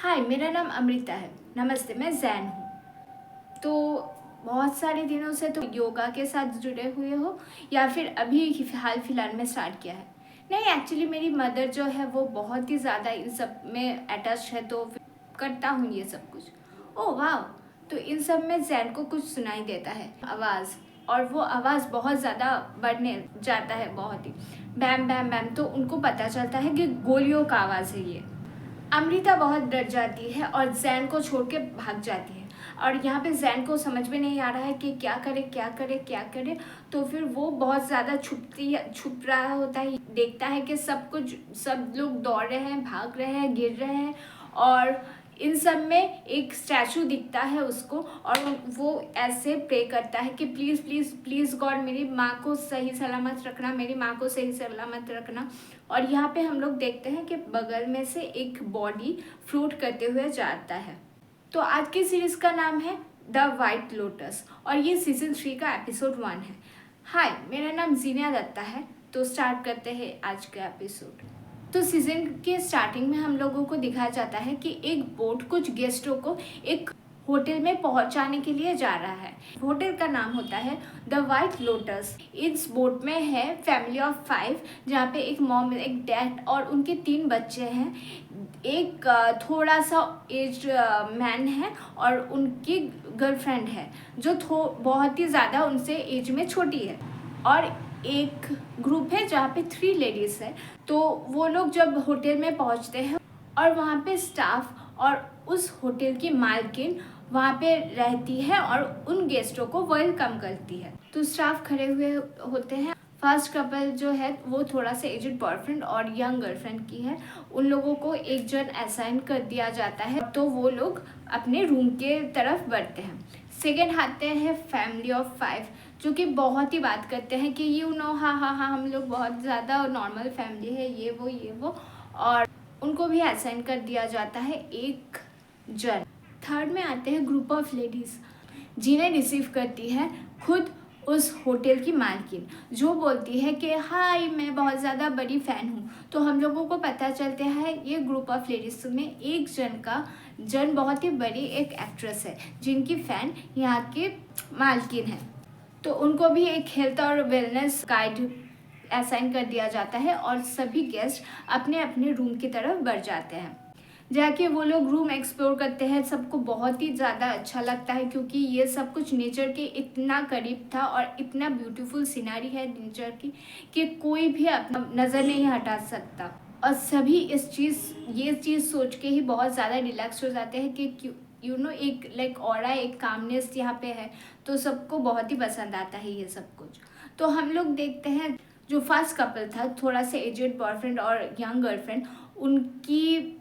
हाय, मेरा नाम अमृता है। नमस्ते, मैं जैन हूँ। तो बहुत सारे दिनों से तो योगा के साथ जुड़े हुए हो या फिर अभी हाल फिलहाल में स्टार्ट किया है? नहीं, एक्चुअली मेरी मदर जो है वो बहुत ही ज़्यादा इन सब में अटैच है, तो करता हूँ ये सब कुछ। ओह वाह! तो इन सब में जैन को कुछ सुनाई देता है आवाज़, और वो आवाज़ बहुत ज़्यादा बढ़ने जाता है, बहुत ही बैम बैम बैम। तो उनको पता चलता है कि गोलियों का आवाज़ है ये। अमृता बहुत डर जाती है और जैन को छोड़ के भाग जाती है। और यहाँ पे जैन को समझ में नहीं आ रहा है कि क्या करे क्या करे क्या करे। तो फिर वो बहुत ज़्यादा छुप रहा होता है, देखता है कि सब लोग दौड़ रहे हैं, भाग रहे हैं, गिर रहे हैं। और इन सब में एक स्टैचू दिखता है उसको, और वो ऐसे प्रे करता है कि प्लीज़ प्लीज़ प्लीज़ गॉड, मेरी माँ को सही सलामत रखना, मेरी माँ को सही सलामत रखना। और यहाँ पे हम लोग देखते हैं कि बगल में से एक बॉडी फ्लोट करते हुए जाता है। तो आज की सीरीज का नाम है द वाइट लोटस, और ये सीजन 3 का एपिसोड 1 है। हाय, मेरा नाम जीनिया दत्ता है। तो स्टार्ट करते हैं आज का एपिसोड। तो सीजन के स्टार्टिंग में हम लोगों को दिखाया जाता है कि एक बोट कुछ गेस्टों को एक होटल में पहुंचाने के लिए जा रहा है। होटल का नाम होता है द वाइट लोटस। इस बोट में है फैमिली ऑफ 5, जहाँ पे एक मॉम, एक डैड और उनके 3 बच्चे हैं। एक थोड़ा सा एज मैन है और उनकी गर्लफ्रेंड है जो बहुत ही ज़्यादा उनसे एज में छोटी है। और एक ग्रुप है जहाँ पे 3 लेडीज़ है। तो वो लोग जब होटल में पहुँचते हैं और वहाँ पे स्टाफ और उस होटल की मालकिन वहाँ पे रहती है और उन गेस्टों को वेलकम करती है। तो स्टाफ खड़े हुए होते हैं। फर्स्ट कपल जो है वो थोड़ा सा एजेड बॉयफ्रेंड और यंग गर्लफ्रेंड की है। उन लोगों को एक जन असाइन कर दिया जाता है, तो वो लोग अपने रूम के तरफ बढ़ते हैं। सेकेंड आते हैं फैमिली ऑफ 5, जो कि बहुत ही बात करते हैं कि हाँ हाँ हाँ, हम लोग बहुत ज़्यादा नॉर्मल फैमिली है, ये वो। और उनको भी असाइन कर दिया जाता है एक जन। थर्ड में आते हैं ग्रुप ऑफ लेडीज़, जिन्हें रिसीव करती है खुद उस होटल की मालकिन, जो बोलती है कि हाय, मैं बहुत ज़्यादा बड़ी फ़ैन हूँ। तो हम लोगों को पता चलता है ये ग्रुप ऑफ लेडीज़ में एक जन बहुत ही बड़ी एक एक्ट्रेस है जिनकी फ़ैन यहाँ की मालकिन है। तो उनको भी एक हेल्थ और वेलनेस गाइड असाइन कर दिया जाता है और सभी गेस्ट अपने अपने रूम की तरफ बढ़ जाते हैं। जाके वो लोग रूम एक्सप्लोर करते हैं। सबको बहुत ही ज़्यादा अच्छा लगता है क्योंकि ये सब कुछ नेचर के इतना करीब था और इतना ब्यूटीफुल सीनरी है नेचर की कि कोई भी अपना नज़र नहीं हटा सकता। और सभी ये चीज़ सोच के ही बहुत ज़्यादा रिलैक्स हो जाते हैं कि एक लाइक ऑरा, एक कामनेस यहाँ पे है। तो सबको बहुत ही पसंद आता है ये सब कुछ। तो हम लोग देखते हैं जो फर्स्ट कपल था, थोड़ा सा एजेड बॉयफ्रेंड और यंग गर्लफ्रेंड, उनकी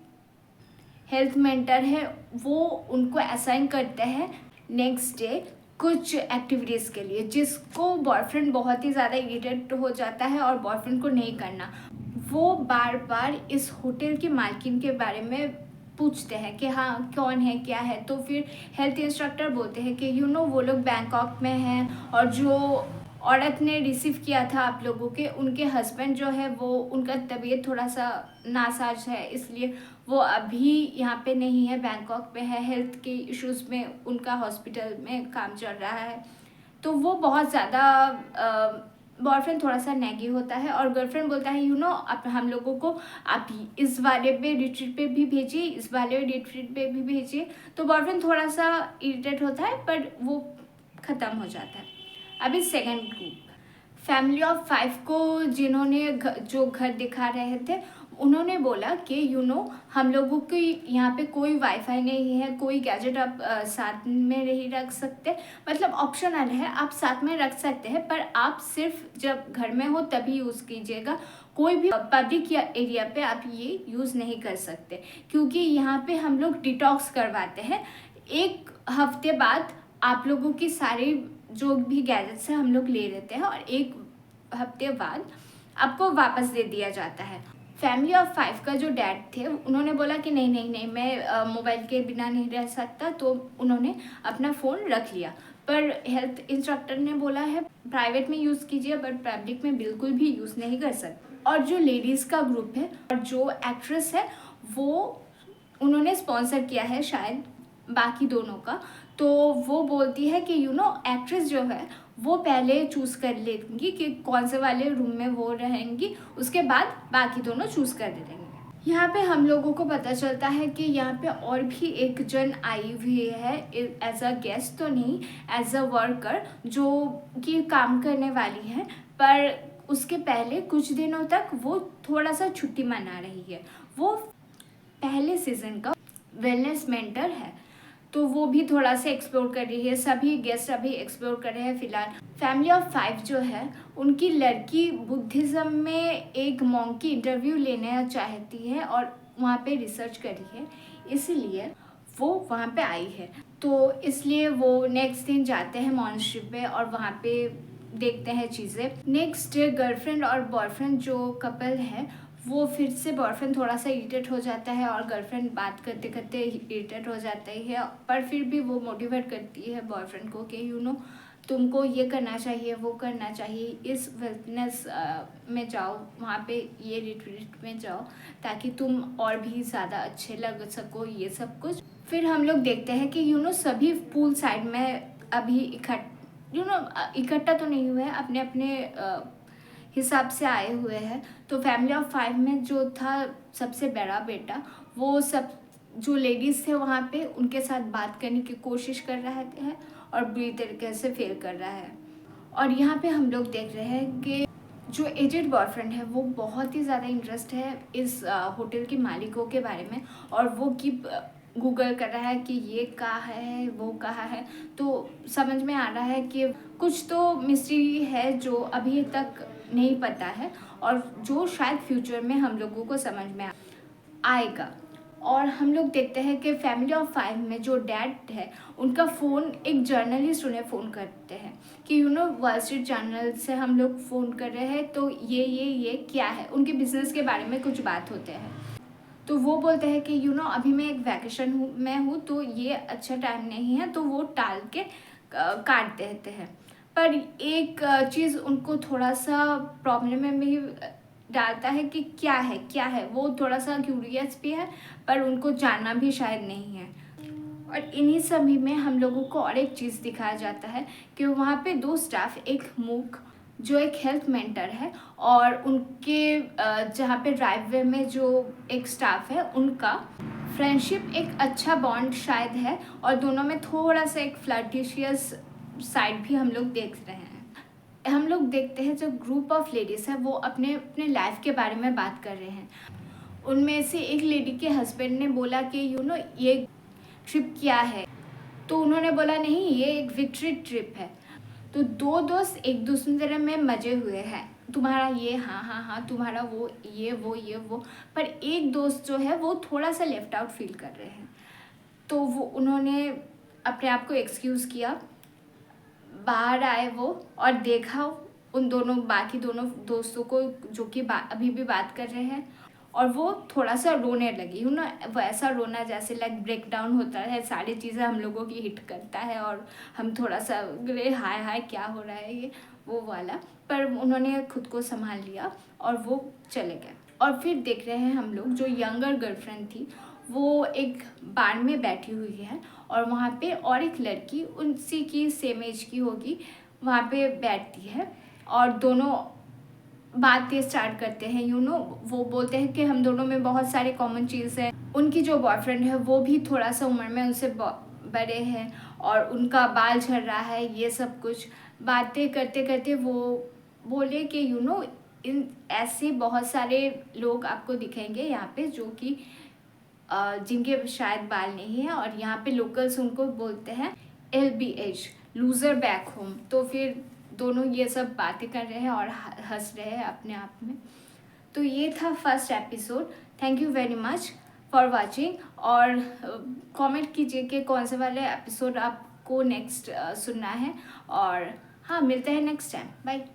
हेल्थ मेंटर है, वो उनको असाइन करते हैं नेक्स्ट डे कुछ एक्टिविटीज़ के लिए, जिसको बॉयफ्रेंड बहुत ही ज़्यादा इरिटेट हो जाता है और बॉयफ्रेंड को नहीं करना। वो बार बार इस होटल की मालकिन के बारे में पूछते हैं कि हाँ, कौन है, क्या है। तो फिर हेल्थ इंस्ट्रक्टर बोलते हैं कि वो लोग बैंकॉक में हैं, और जो औरत ने रिसीव किया था आप लोगों के, उनके हस्बैंड जो है वो, उनका तबीयत थोड़ा सा नासाज है, इसलिए वो अभी यहाँ पे नहीं है, बैंकॉक में है। हेल्थ के इश्यूज़ में उनका हॉस्पिटल में काम चल रहा है। तो वो बहुत ज़्यादा बॉयफ्रेंड थोड़ा सा नेगी होता है और गर्लफ्रेंड बोलता है आप हम लोगों को आप इस वाले पे रिट्रीट पे भी भेजिए, इस वाले रिट्रीट पे भी भेजिए। तो बॉयफ्रेंड थोड़ा सा इरिटेट होता है, पर वो ख़त्म हो जाता है। अभी सेकेंड ग्रुप, फैमिली ऑफ 5 को जिन्होंने जो घर दिखा रहे थे, उन्होंने बोला कि हम लोगों के यहाँ पे कोई वाईफाई नहीं है, कोई गैजेट आप साथ में नहीं रख सकते। मतलब ऑप्शनल है, आप साथ में रख सकते हैं, पर आप सिर्फ जब घर में हो तभी यूज़ कीजिएगा। कोई भी पब्लिक या एरिया पे आप ये यूज़ नहीं कर सकते, क्योंकि यहाँ पे हम लोग डिटॉक्स करवाते हैं। एक हफ्ते बाद आप लोगों की सारी जो भी गैजेट्स है हम लोग ले लेते हैं, और एक हफ्ते बाद आपको वापस दे दिया जाता है। फैमिली ऑफ 5 का जो डैड थे, उन्होंने बोला कि नहीं नहीं नहीं, मैं मोबाइल के बिना नहीं रह सकता। तो उन्होंने अपना फ़ोन रख लिया, पर हेल्थ इंस्ट्रक्टर ने बोला है प्राइवेट में यूज़ कीजिए, बट पब्लिक में बिल्कुल भी यूज़ नहीं कर सकते। और जो लेडीज़ का ग्रुप है और जो एक्ट्रेस है, वो उन्होंने स्पॉन्सर किया है शायद बाकी दोनों का। तो वो बोलती है कि एक्ट्रेस जो है वो पहले चूज़ कर लेंगी कि कौन से वाले रूम में वो रहेंगी, उसके बाद बाकी दोनों चूज़ कर लेंगे। यहाँ पे हम लोगों को पता चलता है कि यहाँ पे और भी एक जन आई हुई है एज अ गेस्ट, तो नहीं, एज अ वर्कर, जो कि काम करने वाली है। पर उसके पहले कुछ दिनों तक वो थोड़ा सा छुट्टी मना रही है। वो पहले सीजन का वेलनेस मेंटर है, तो वो भी थोड़ा सा एक्सप्लोर कर रही है। सभी गेस्ट अभी एक्सप्लोर कर रहे हैं फिलहाल। फैमिली ऑफ 5 जो है, उनकी लड़की बुद्धिज़्म में एक मॉन्क की इंटरव्यू लेना चाहती है और वहाँ पे रिसर्च करी है, इसलिए वो वहाँ पे आई है। तो इसलिए वो नेक्स्ट दिन जाते हैं मॉन्स्ट्री पे और वहाँ पे देखते हैं चीज़ें। नेक्स्ट गर्लफ्रेंड और बॉयफ्रेंड जो कपल है, वो फिर से बॉयफ्रेंड थोड़ा सा इरिटेट हो जाता है और गर्लफ्रेंड बात करते करते इरिटेट हो जाता ही है, पर फिर भी वो मोटिवेट करती है बॉयफ्रेंड को कि तुमको ये करना चाहिए, वो करना चाहिए, इस वेलनेस में जाओ, वहाँ पे ये रिट्रीट में जाओ, ताकि तुम और भी ज़्यादा अच्छे लग सको, ये सब कुछ। फिर हम लोग देखते हैं कि सभी पूल साइड में अभी इकट्ठा तो नहीं हुए हैं, अपने अपने हिसाब से आए हुए हैं। तो फैमिली ऑफ 5 में जो था सबसे बड़ा बेटा, वो सब जो लेडीज़ थे वहाँ पे उनके साथ बात करने की कोशिश कर रहा है और बुरी तरीके से फेल कर रहा है। और यहाँ पे हम लोग देख रहे हैं कि जो एजेड बॉयफ्रेंड है वो बहुत ही ज़्यादा इंटरेस्ट है इस होटल के मालिकों के बारे में, और वो कीप गूगल कर रहा है कि ये कहाँ है, वो कहाँ है। तो समझ में आ रहा है कि कुछ तो मिस्ट्री है जो अभी तक नहीं पता है और जो शायद फ्यूचर में हम लोगों को समझ में आएगा। और हम लोग देखते हैं कि फैमिली ऑफ 5 में जो डैड है, उनका फ़ोन एक जर्नलिस्ट उन्हें फ़ोन करते हैं कि वॉल स्ट्रीट जर्नल से हम लोग फ़ोन कर रहे हैं, तो ये क्या है, उनके बिजनेस के बारे में कुछ बात होते हैं। तो वो बोलते हैं कि अभी मैं एक वैकेशन में हूँ, तो ये अच्छा टाइम नहीं है, तो वो टाल के काट देते हैं। पर एक चीज़ उनको थोड़ा सा प्रॉब्लम में भी डालता है कि क्या है, वो थोड़ा सा क्यूरियस भी है, पर उनको जानना भी शायद नहीं है। और इन्हीं सभी में हम लोगों को और एक चीज़ दिखाया जाता है कि वहाँ पे 2 स्टाफ, एक मूक जो एक हेल्थ मेंटर है, और उनके जहाँ पे ड्राइववे में जो एक स्टाफ है, उनका फ्रेंडशिप एक अच्छा बॉन्ड शायद है, और दोनों में थोड़ा सा एक फ्लर्टिशियस साइड भी हम लोग देख रहे हैं। हम लोग देखते हैं जो ग्रुप ऑफ लेडीज़ है वो अपने अपने लाइफ के बारे में बात कर रहे हैं। उनमें से एक लेडी के हस्बैंड ने बोला कि ये ट्रिप क्या है, तो उन्होंने बोला नहीं, ये एक विक्ट्री ट्रिप है। तो 2 दोस्त एक दूसरे में मजे हुए हैं, तुम्हारा ये हाँ, तुम्हारा वो ये वो, पर एक दोस्त जो है वो थोड़ा सा लेफ्ट आउट फील कर रहे हैं। तो वो उन्होंने अपने आप को एक्सक्यूज़ किया, बाहर आए वो, और देखा उन बाकी दोनों दोस्तों को जो कि अभी भी बात कर रहे हैं, और वो थोड़ा सा रोने लगी। वैसा रोना जैसे लाइक ब्रेक डाउन होता है, सारी चीज़ें हम लोगों की हिट करता है और हम थोड़ा सा हाय क्या हो रहा है ये वो वाला। पर उन्होंने खुद को संभाल लिया और वो चले गए। और फिर देख रहे हैं हम लोग जो यंगर गर्लफ्रेंड थी, वो एक बार में बैठी हुई है, और वहाँ पे और एक लड़की उसी की सेम एज की होगी वहाँ पे बैठती है, और दोनों बातें स्टार्ट करते हैं। वो बोलते हैं कि हम दोनों में बहुत सारे कॉमन चीज़ है। उनकी जो बॉयफ्रेंड है वो भी थोड़ा सा उम्र में उनसे बड़े हैं, और उनका बाल झड़ रहा है, ये सब कुछ बातें करते करते वो बोले कि इन ऐसे बहुत सारे लोग आपको दिखेंगे यहाँ पे जो कि जिनके शायद बाल नहीं है, और यहाँ पे लोकल्स उनको बोलते हैं LBH, लूज़र बैक होम। तो फिर दोनों ये सब बातें कर रहे हैं और हंस रहे हैं अपने आप में। तो ये था first episode. Thank you very much for watching, और कमेंट कीजिए कि कौन से वाले एपिसोड आपको नेक्स्ट सुनना है, और हाँ, मिलते हैं नेक्स्ट टाइम। बाय।